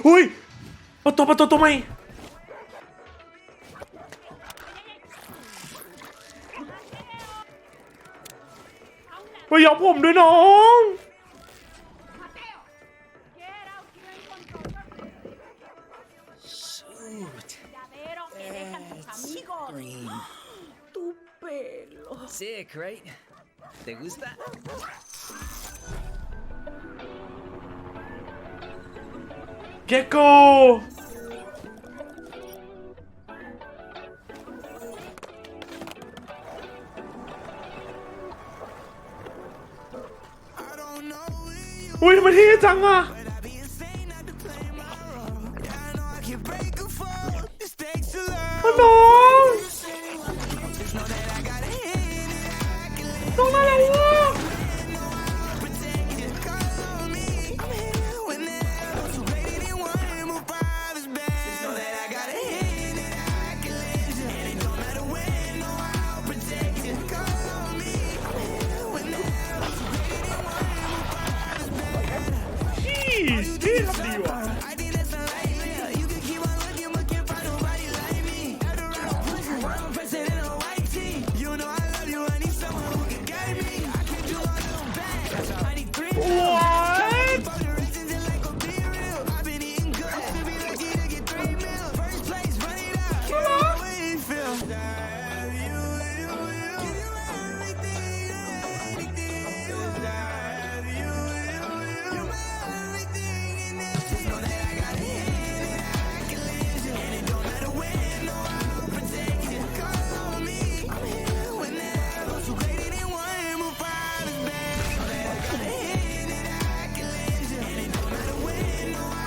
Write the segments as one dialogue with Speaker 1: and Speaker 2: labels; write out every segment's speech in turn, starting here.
Speaker 1: เฮ้ยประตูไหมไปยอมผมด้วยน้อง
Speaker 2: Green.
Speaker 3: Tu pelo.
Speaker 2: Sick, right? ¿Te gusta?
Speaker 1: Gekko อุ้ยทำไมเท่จังอะน้องน่ารักมากที่ทำดีว่ะ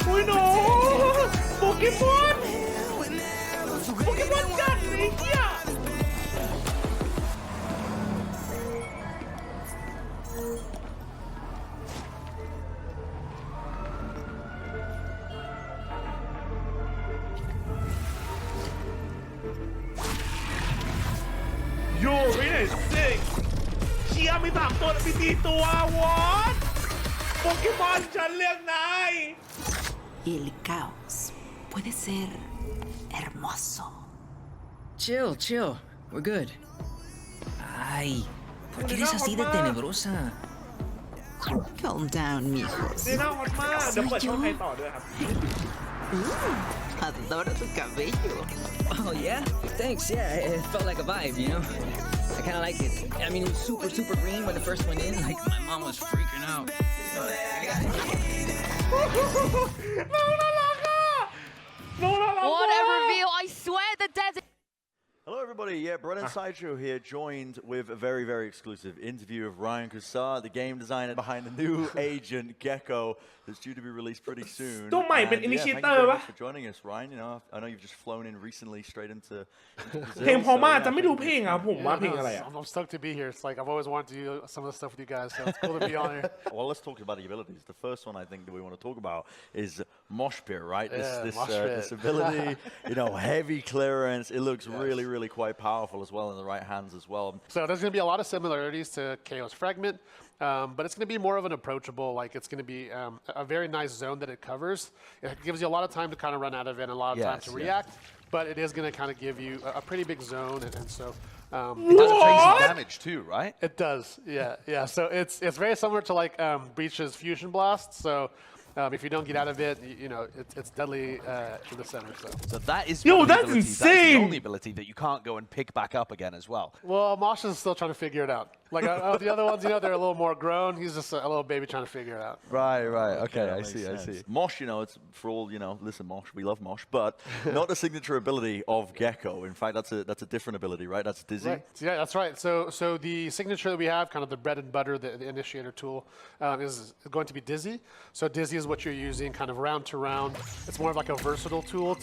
Speaker 1: โอ้ยน้องโปเกมอนจัดเลยเหี้ยโย่ไม่ได้สิเชียร์มี3 ตัวมี4 ตัววอทโปเกมอนฉันเลือกนาย
Speaker 3: El caos puede ser hermoso.
Speaker 2: Chill. We're good. Ay, ¿por qué eres así de tenebrosa?
Speaker 3: Calm down, mijos.
Speaker 1: นี่น่าฮอตมากเดี๋ยวเปิดช่องใครต่อด้วยครับ
Speaker 3: Adoro tu cabello.
Speaker 2: Oh, yeah? Thanks, yeah. It felt like a vibe, you know? I kind of like it. I mean, it was super green when it first went in. Like, my mom was freaking out.
Speaker 1: น้องน่ารักอ่ะน้องน่ารัก
Speaker 4: What a reveal! I swear the desert.
Speaker 5: Hello, everybody. Yeah, Brennan Sideshow here, joined with a very, very exclusive interview of Ryan Kussar, the game designer behind the new agent Gekko, that's due to be released pretty soon.
Speaker 1: ตัวใหม่เป็น
Speaker 5: And, yeah, thank you
Speaker 1: initiator
Speaker 5: very
Speaker 1: ปะ
Speaker 5: much for joining us, Ryan. You know, I know you've just flown in recently straight into Brazil.
Speaker 1: เพลงพอมาก
Speaker 5: so,
Speaker 1: จะไม่
Speaker 5: yeah,
Speaker 1: ดู
Speaker 5: thank
Speaker 1: เพ
Speaker 5: you
Speaker 1: ลงอ่ะผมว่าเพลงอะไรอ่ะ
Speaker 6: I'm stoked to be here. It's like I've always wanted to do some of the stuff with you guys, so it's cool to be on here.
Speaker 5: Well, let's talk about the abilities. The first one I think that we want to talk about is Mosh Pit, right? This ability, you know, heavy clearance. It looks really quite powerful as well in the right hands as well.
Speaker 6: So there's going to be a lot of similarities to KO's Fragment, but it's going to be more of an approachable, like it's going to be a very nice zone that it covers. It gives you a lot of time to kind of run out of it and a lot of time to react, but it is going to kind of give you a pretty big zone, and so...
Speaker 7: it does crazy damage too, right?
Speaker 6: It does, yeah. So it's very similar to like Breach's Fusion Blast, so... if you don't get out of it, you know, it's deadly to the center.
Speaker 7: So that is
Speaker 1: Yo,
Speaker 7: one of the
Speaker 1: that's
Speaker 7: abilities, that is
Speaker 1: insane.
Speaker 7: the only ability that you can't go and pick back up again as well.
Speaker 6: Well, Mosh is still trying to figure it out. Like the other ones, you know, they're a little more grown. He's just a little baby trying to figure it out.
Speaker 5: Right. Okay, I see. Mosh, you know, it's for all, you know, listen, Mosh, we love Mosh, but not the signature ability of Gekko. In fact, that's a different ability, right? That's Dizzy.
Speaker 6: Right. Yeah, that's right. So the signature that we have, kind of the bread and butter, the initiator tool, is going to be Dizzy. So Dizzy is what you're using kind of round to round. It's more of like a versatile tool to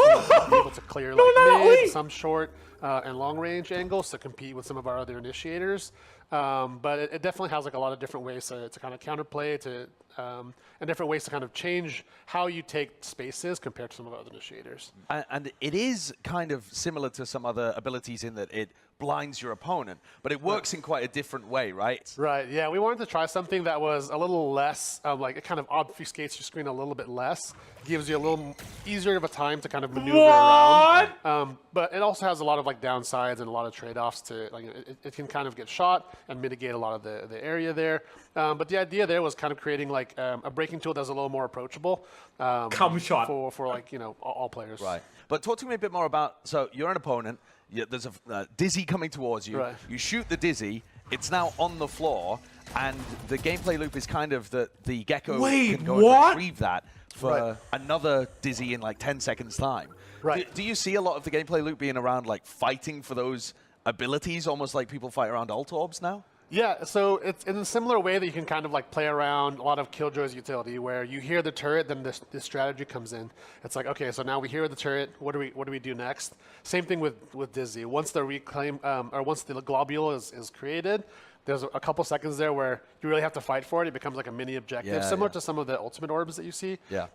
Speaker 6: be able to clear like mid, some short, and long range angles to compete with some of our other initiators. But it definitely has like a lot of different ways to kind of counterplay, to and different ways to kind of change how you take spaces compared to some of the other initiators.
Speaker 7: And it is kind of similar to some other abilities in that it blinds your opponent, but it works in quite a different way, right?
Speaker 6: Right, yeah, we wanted to try something that was a little less, like it kind of obfuscates your screen a little bit less, gives you a little easier of a time to kind of maneuver around. But it also has a lot of like downsides and a lot of trade-offs to, like it can kind of get shot and mitigate a lot of the area there. But the idea there was kind of creating like a breaking tool that's a little more approachable for like, you know, all players.
Speaker 7: Right. But talk to me a bit more about, so you're an opponent, there's a dizzy coming towards you.
Speaker 6: Right.
Speaker 7: You shoot the dizzy. It's now on the floor, and the gameplay loop is kind of that the Gekko can go and retrieve that for another dizzy in like 10 seconds time.
Speaker 6: Right.
Speaker 7: Do you see a lot of the gameplay loop being around like fighting for those abilities, almost like people fight around alt orbs now?
Speaker 6: Yeah, so it's in a similar way that you can kind of like play around a lot of Killjoy's utility, where you hear the turret, then this strategy comes in. It's like, okay, so now we hear the turret. What do we do next? Same thing with Dizzy. Once the reclaim or once the globule is created, there's a couple seconds there where you really have to fight for it. It becomes like a mini objective, similar to some of the ultimate orbs that you see.
Speaker 7: Yeah.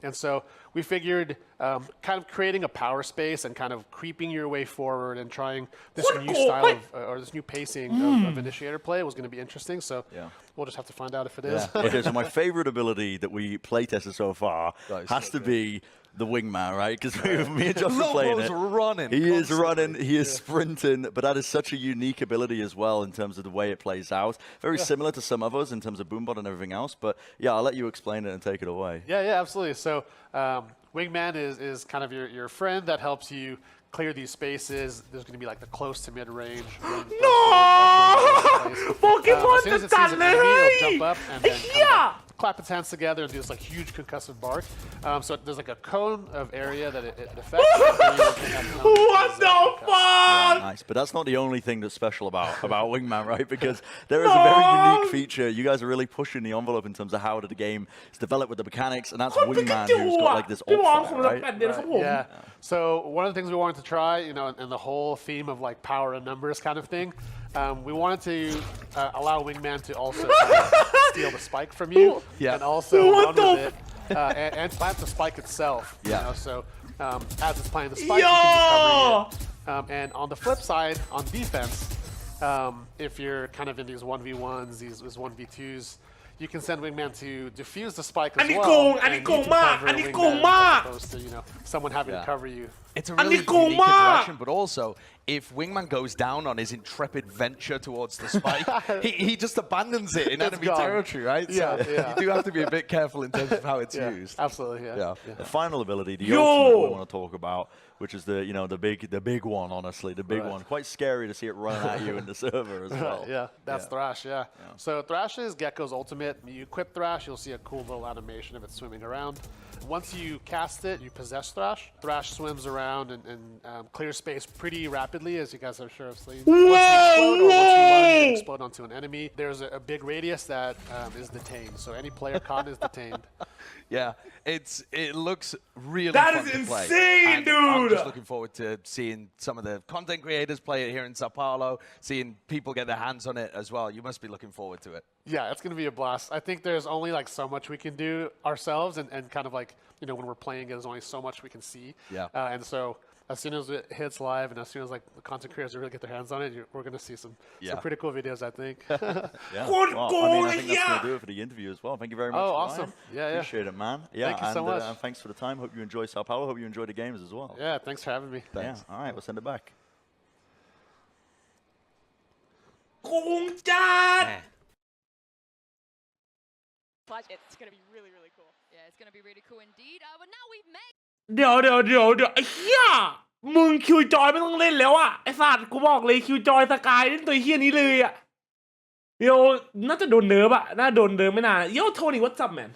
Speaker 6: And so we figured kind of creating a power space and kind of creeping your way forward and trying this new style of, or this new pacing of initiator play was going to be interesting. So we'll just have to find out if it is.
Speaker 5: Okay, so my favorite ability that we play tested so far has to be the wingman, right? Because me and Josh were playing it.
Speaker 7: Running.
Speaker 5: He is running, he is sprinting, but that is such a unique ability as well in terms of the way it plays out. Very similar to some others in terms of Boombot and everything else, but yeah, I'll let you explain it and take it away.
Speaker 6: Yeah, absolutely. So wingman is kind of your friend that helps you clear these spaces. There's going to be like the close to mid range.
Speaker 1: Pokemon
Speaker 6: as soon as it sees an enemy, it'll jump up and then kind of clap its hands together and do this like huge concussive bark. So there's like a cone of area that it affects.
Speaker 1: What the fuck?
Speaker 5: Yeah, nice, but that's not the only thing that's special about Wingman, right? Because there is a very unique feature. You guys are really pushing the envelope in terms of how the game is developed with the mechanics, and that's Wingman who's got like this ult fire, right?
Speaker 6: Yeah. So one of the things we wanted to try, you know, in the whole theme of like power and numbers kind of thing, we wanted to allow Wingman to also steal the spike from you, and also run with it, and plant the spike itself. You know, so as it's planting the spike, you can just cover it. And on the flip side, on defense, if you're kind of in these 1v1s, these 1v2s, you can send Wingman to defuse the spike as well. And you can cover Wingman as opposed to, you know, someone having to cover you.
Speaker 7: It's a really unique interaction, but also, if Wingman goes down on his intrepid venture towards the spike, he just abandons it in enemy territory, right? So you do have to be a bit careful in terms of how it's used.
Speaker 6: Absolutely, yeah.
Speaker 5: The final ability, the ultimate we want to talk about, which is the the big one, honestly, the big one. Quite scary to see it run at you in the server as well.
Speaker 6: Yeah, that's Thrash, So Thrash is Gekko's ultimate. You equip Thrash, you'll see a cool little animation of it swimming around. Once you cast it, you possess Thrash. Thrash swims around and clears space pretty rapidly, as you guys are sure have seen. Once you explode, or once you run, you explode onto an enemy. There's a big radius that is detained, so any player caught is detained.
Speaker 7: Yeah, it looks really
Speaker 1: That
Speaker 7: fun
Speaker 1: is
Speaker 7: to play.
Speaker 1: insane,
Speaker 7: And I'm
Speaker 1: dude!
Speaker 7: just looking forward to seeing some of the content creators play it here in Sao Paulo, seeing people get their hands on it as well. You must be looking forward to it.
Speaker 6: Yeah, it's going to be a blast. I think there's only like so much we can do ourselves, and kind of like, you know, when we're playing it, there's only so much we can see.
Speaker 7: Yeah.
Speaker 6: And so as soon as it hits live and as soon as like the content creators really get their hands on it, we're going to see some pretty cool videos, I think.
Speaker 5: Well, I think that's going to do it for the interview as well. Thank you very much.
Speaker 6: Oh, awesome. Yeah.
Speaker 5: Appreciate it, man. Yeah,
Speaker 6: Thank you so much.
Speaker 5: And thanks for the time. Hope you enjoy Sao Paulo. Hope you enjoy the games as well.
Speaker 6: Yeah, thanks for having me.
Speaker 5: Thanks. Yeah, all right, we'll send it back.
Speaker 1: โกงจัด
Speaker 4: It's going to be really, really cool. Yeah, it's going to be really cool indeed. But now we've met.
Speaker 1: เดี๋ยวไอ้เหี้ยมึงคิวจอยไม่ต้องเล่นแล้วอะไอ้สัตว์กูบอกเลยคิวจอยสกายเล่นตัวเหี้ยนี้เลยอะเดี๋ยวน่าจะโดนเนิร์ฟอะน่าโดนเนิร์ฟไม่นานโย่โทนี่ what's up man